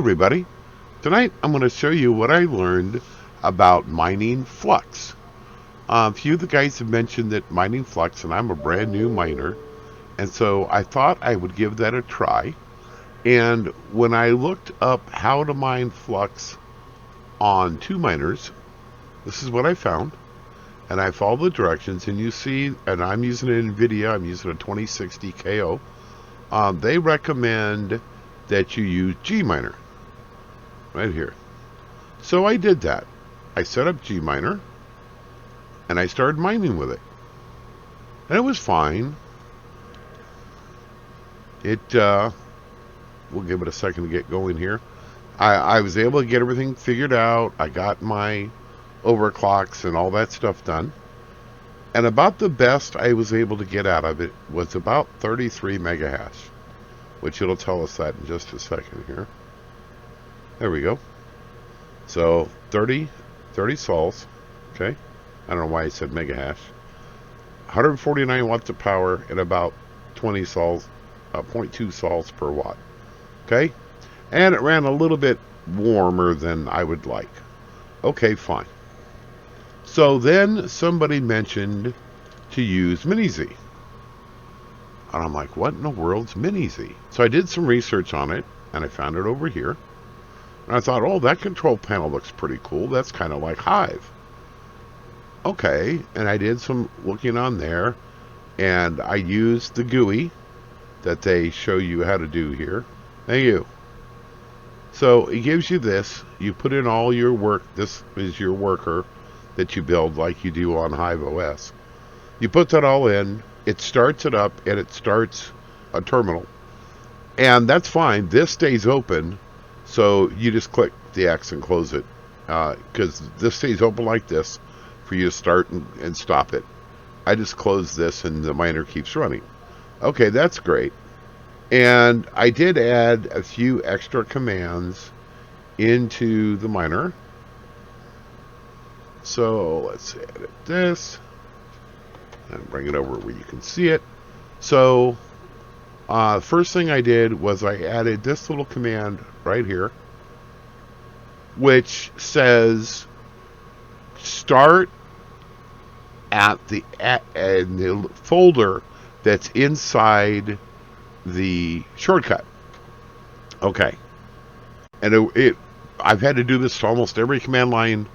everybody. Tonight I'm going to show you what I learned about mining Flux. A few of the guys have mentioned that mining Flux, and I'm a brand new miner, and so I thought I would give that a try. And when I looked up how to mine Flux on two miners, this is what I found. And I followed the directions, and you see, and I'm using an NVIDIA, I'm using a 2060 KO. They recommend that you use gminer right here. So I did that. I set up gminer and I started mining with it, and it was fine. We'll give it a second to get going here. I was able to get everything figured out. I got my overclocks and all that stuff done, and about the best I was able to get out of it was about 33 megahash, which it'll tell us that in just a second here. There we go. So 30 sols. Okay, I don't know why I said megahash. 149 watts of power and about 20 sols, 0.2 sols per watt. Okay, and it ran a little bit warmer than I would like. Okay, fine. So then somebody mentioned to use miniZ. And I'm like, what in the world's miniZ? So I did some research on it, and I found it over here. And I thought, oh, that control panel looks pretty cool. That's kind of like Hive. Okay, and I did some looking on there, and I used the GUI that they show you how to do here. Thank you. So it gives you this. You put in all your work. This is your worker that you build like you do on Hive OS. You put that all in. It starts it up, and it starts a terminal. And that's fine. This stays open, so you just click the X and close it, because this stays open like this for you to start and stop it. I just close this, and the miner keeps running. Okay, that's great. And I did add a few extra commands into the miner. So let's edit this and bring it over where you can see it. So first thing I did was I added this little command right here, which says start at the folder that's inside the shortcut. Okay, and I've had to do this to almost every command line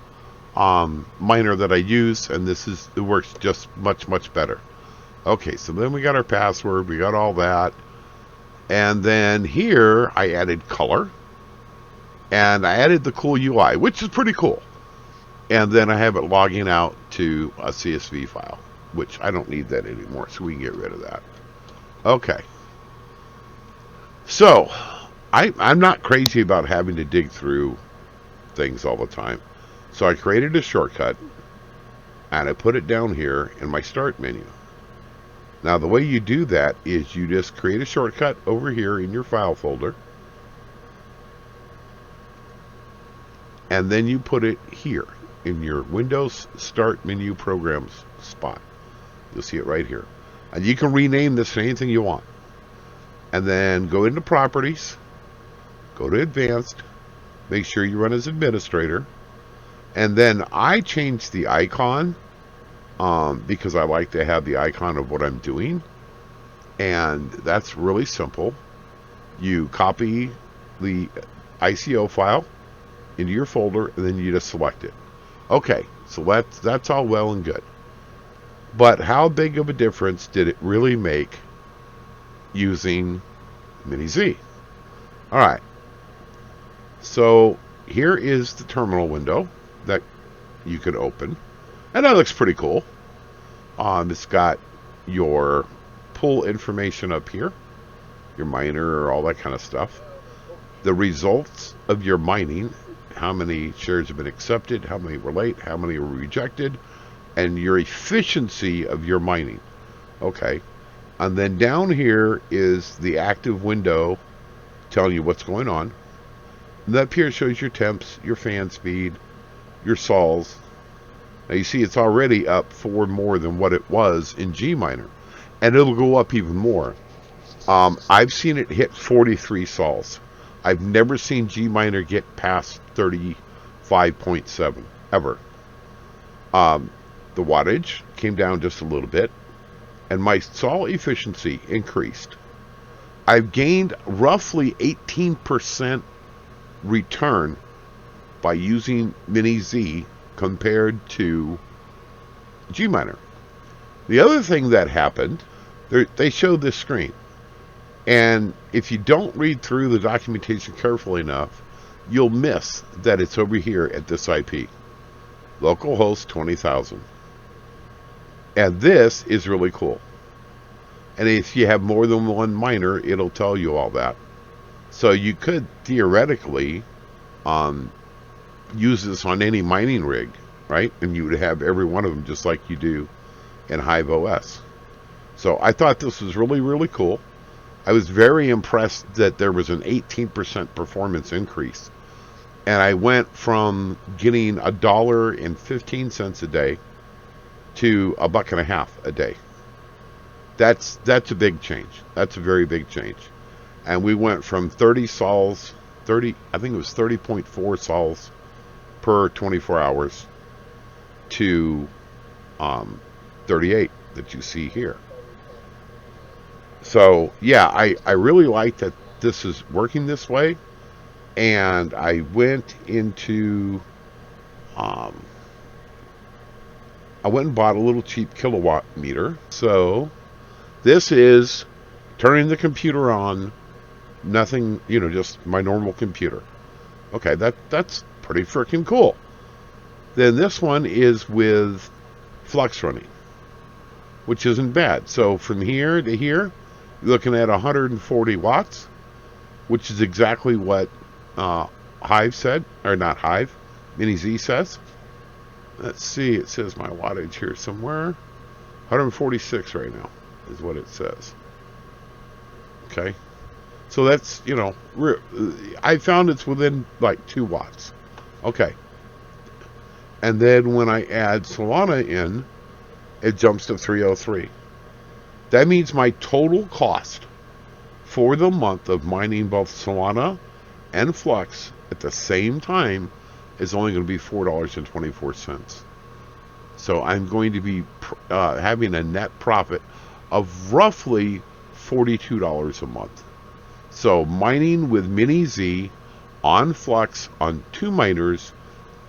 miner that I use, and it works just much better. Okay, so then we got our password, we got all that, and then here I added color, and I added the cool UI, which is pretty cool. And then I have it logging out to a CSV file, which I don't need that anymore, so we can get rid of that. Okay. So, I'm not crazy about having to dig through things all the time. So I created a shortcut, and I put it down here in my start menu. Now the way you do that is you just create a shortcut over here in your file folder, and then you put it here in your Windows Start Menu Programs spot. You'll see it right here. And you can rename this to anything you want. And then go into Properties, go to Advanced, make sure you run as administrator, and then I changed the icon because I like to have the icon of what I'm doing, and that's really simple. You copy the ICO file into your folder, and then you just select it. Okay, so that's all well and good. But how big of a difference did it really make using miniZ? Alright, so here is the terminal window that you could open, and that looks pretty cool. It's got your pull information up here, your miner, all that kind of stuff, the results of your mining, how many shares have been accepted, how many were late, how many were rejected, and your efficiency of your mining. Okay, and then down here is the active window telling you what's going on. And up here shows your temps, your fan speed, your sols. Now you see it's already up 4 more than what it was in gminer, and it'll go up even more. I've seen it hit 43 sols. I've never seen gminer get past 35.7 ever. The wattage came down just a little bit, and my sol efficiency increased. I've gained roughly 18% return by using miniZ compared to gminer. The other thing that happened, they showed this screen, and if you don't read through the documentation carefully enough, you'll miss that it's over here at this IP, localhost 20,000. And this is really cool. And if you have more than one miner, it'll tell you all that. So you could theoretically use this on any mining rig, right? And you would have every one of them just like you do in Hive OS. So I thought this was really, really cool. I was very impressed that there was an 18% performance increase. And I went from getting $1.15 a day to $1.50 a day. That's a big change. That's a very big change. And we went from 30 sols, I think it was 30.4 sols per 24 hours to 38 that you see here. So yeah, I really like that this is working this way. And I went into I went and bought a little cheap kilowatt meter. So this is turning the computer on, nothing, just my normal computer. Okay, that's pretty freaking cool. Then this one is with Flux running, which isn't bad. So from here to here, you're looking at 140 watts, which is exactly what Hive said, or not Hive, miniZ says. Let's see, it says my wattage here somewhere. 146 right now is what it says. Okay, so that's, I found it's within like 2 watts. Okay, and then when I add Solana in, it jumps to 303. That means my total cost for the month of mining both Solana and Flux at the same time is only going to be $4.24. So I'm going to be having a net profit of roughly $42 a month. So mining with miniZ on Flux on 2 miners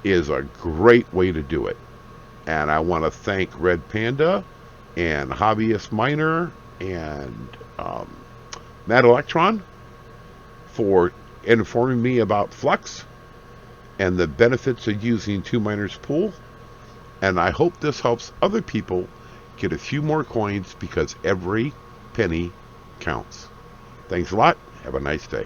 is a great way to do it. And I want to thank Red Panda and Hobbyist Miner and Mad Electron for informing me about Flux and the benefits of using 2 miners pool. And I hope this helps other people get a few more coins, because every penny counts. Thanks a lot. Have a nice day.